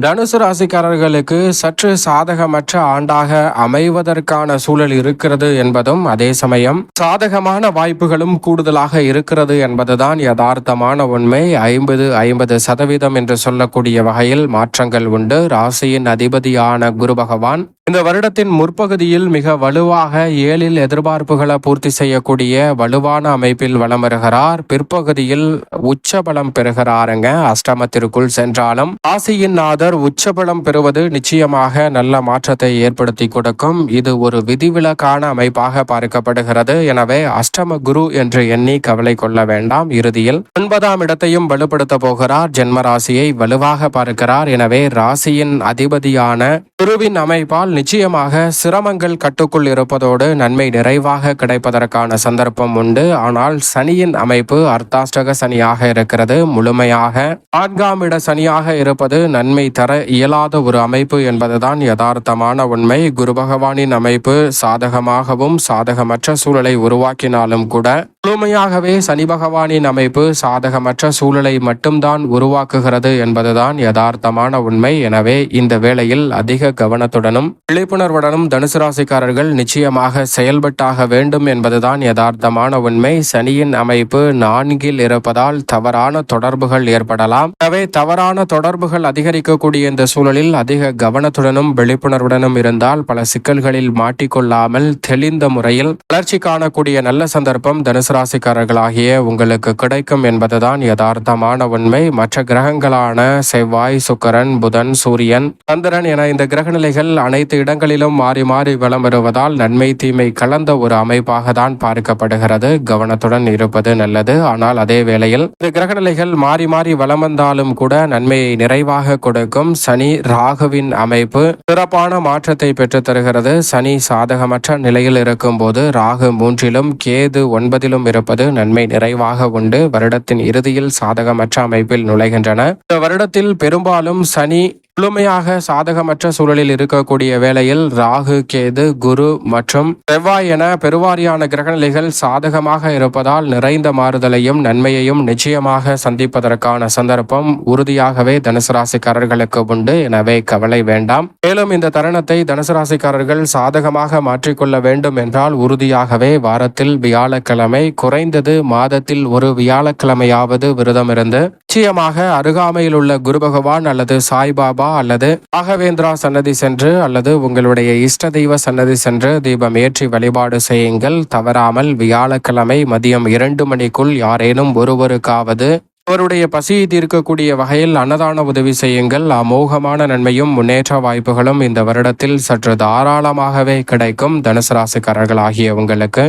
தனுசு ராசிக்காரர்களுக்கு சற்று சாதகமற்ற ஆண்டாக அமைவதற்கான சூழல் இருக்கிறது என்பதும், அதே சமயம் சாதகமான வாய்ப்புகளும் கூடுதலாக இருக்கிறது என்பதுதான் யதார்த்தமான உண்மை. 50-50% என்று சொல்லக்கூடிய வகையில் மாற்றங்கள் உண்டு. ராசியின் அதிபதியான குரு பகவான் இந்த வருடத்தின் முற்பகுதியில் மிக வலுவாக 7ல் எதிர்பார்ப்புகளை பூர்த்தி செய்யக்கூடிய வலுவான அமைப்பில் வலம் வருகிறார். பிற்பகுதியில் உச்சபலம் பெறுகிறாருங்க. அஷ்டமத்திற்குள் சென்றாலும் ராசியின் நாதர் உச்சபலம் பெறுவது நிச்சயமாக நல்ல மாற்றத்தை ஏற்படுத்தி கொடுக்கும். இது ஒரு விதிவிலக்கான அமைப்பாக பார்க்கப்படுகிறது. எனவே அஷ்டம குரு என்று எண்ணி கவலை கொள்ள வேண்டாம். இறுதியில் 9ஆம் இடத்தையும் வலுப்படுத்த போகிறார். ஜென்ம ராசியை வலுவாக பார்க்கிறார். எனவே ராசியின் அதிபதியான குருவின் அமைப்பால் நிச்சயமாக சிரமங்கள் கட்டுக்குள் இருப்பதோடு நன்மை நிறைவாக கிடைப்பதற்கான சந்தர்ப்பம் உண்டு. ஆனால் சனியின் அமைப்பு அர்த்தாஷ்டக சனியாக இருக்கிறது. முழுமையாக 4ஆம் இட சனியாக இருப்பது நன்மை தர இயலாத ஒரு அமைப்பு என்பதுதான் யதார்த்தமான உண்மை. குரு பகவானின் அமைப்பு சாதகமாகவும் சாதகமற்ற சூழலை உருவாக்கினாலும் கூட முழுமையாகவே சனி பகவானின் அமைப்பு சாதகமற்ற சூழலை மட்டும்தான் உருவாக்குகிறது என்பதுதான் யதார்த்தமான உண்மை. எனவே இந்த வேளையில் அதிக கவனத்துடனும் விழிப்புணர்வுடனும் தனுசு ராசிக்காரர்கள் நிச்சயமாக செயல்பட்டாக வேண்டும் என்பதுதான் யதார்த்தமான உண்மை. சனியின் அமைப்பு 4ல் இருப்பதால் தவறான தொடர்புகள் ஏற்படலாம். எனவே தவறான தொடர்புகள் அதிகரிக்கக்கூடிய இந்த சூழலில் அதிக கவனத்துடனும் விழிப்புணர்வுடனும் இருந்தால் பல சிக்கல்களில் மாட்டிக்கொள்ளாமல் தெளிந்த முறையில் வளர்ச்சி காணக்கூடிய நல்ல சந்தர்ப்பம் தனுசு ராசிக்காரர்களாகிய உங்களுக்கு கிடைக்கும் என்பதுதான் யதார்த்தமான உண்மை. மற்ற கிரகங்களான செவ்வாய், சுக்கிரன், புதன், சூரியன், சந்திரன் என இந்த கிரகநிலைகள் அனைத்து இடங்களிலும் மாறி மாறி வலம் வருவதால் நன்மை தீமை கலந்த ஒரு அமைப்பாக தான் பார்க்கப்படுகிறது. கவனத்துடன் இருப்பது நல்லது. ஆனால் அதே வேளையில் இந்த கிரகநிலைகள் மாறி மாறி வலம் வந்தாலும் கூட நன்மையை நிறைவாக கொடுக்கும். சனி ராகுவின் அமைப்பு சிறப்பான மாற்றத்தை பெற்று தருகிறது. சனி சாதகமற்ற நிலையில் இருக்கும் போது ராகு 3லும் கேது 9லும் இருப்பது நன்மை நிறைவாக உண்டு. வருடத்தின் இறுதியில் சாதகமற்ற அமைப்பில் நுழைகின்றன. இந்த வருடத்தில் பெரும்பாலும் சனி முழுமையாக சாதகமற்ற சூழலில் இருக்கக்கூடிய வேளையில் ராகு, கேது, குரு மற்றும் செவ்வாய் என பெருவாரியான கிரகநிலைகள் சாதகமாக இருப்பதால் நிறைந்த மாறுதலையும் நன்மையையும் நிச்சயமாக சந்திப்பதற்கான சந்தர்ப்பம் உறுதியாகவே தனுசு ராசிக்காரர்களுக்கு உண்டு. எனவே கவலை வேண்டாம். மேலும் இந்த தருணத்தை தனுசு ராசிக்காரர்கள் சாதகமாக மாற்றிக்கொள்ள வேண்டும் என்றால் உறுதியாகவே வாரத்தில் வியாழக்கிழமை, குறைந்தது மாதத்தில் ஒரு வியாழக்கிழமையாவது விரதம் இருந்து நிச்சயமாக அருகாமையில் உள்ள குரு பகவான் அல்லது சாய்பாபா அல்லது ராகவேந்திரா சன்னதி சென்று அல்லது உங்களுடைய இஷ்ட தெய்வ சன்னதி சென்று தீபம் ஏற்றி வழிபாடு செய்யுங்கள். தவறாமல் வியாழக்கிழமை மதியம் 2 மணிக்குள் யாரேனும் ஒருவருக்காவது அவருடைய பசியை தீர்க்கக்கூடிய வகையில் அன்னதான உதவி செய்யுங்கள். அமோகமான நன்மையும் முன்னேற்ற வாய்ப்புகளும் இந்த வருடத்தில் சற்று தாராளமாகவே கிடைக்கும். தனுசு ராசிக்காரர்கள் ஆகிய உங்களுக்கு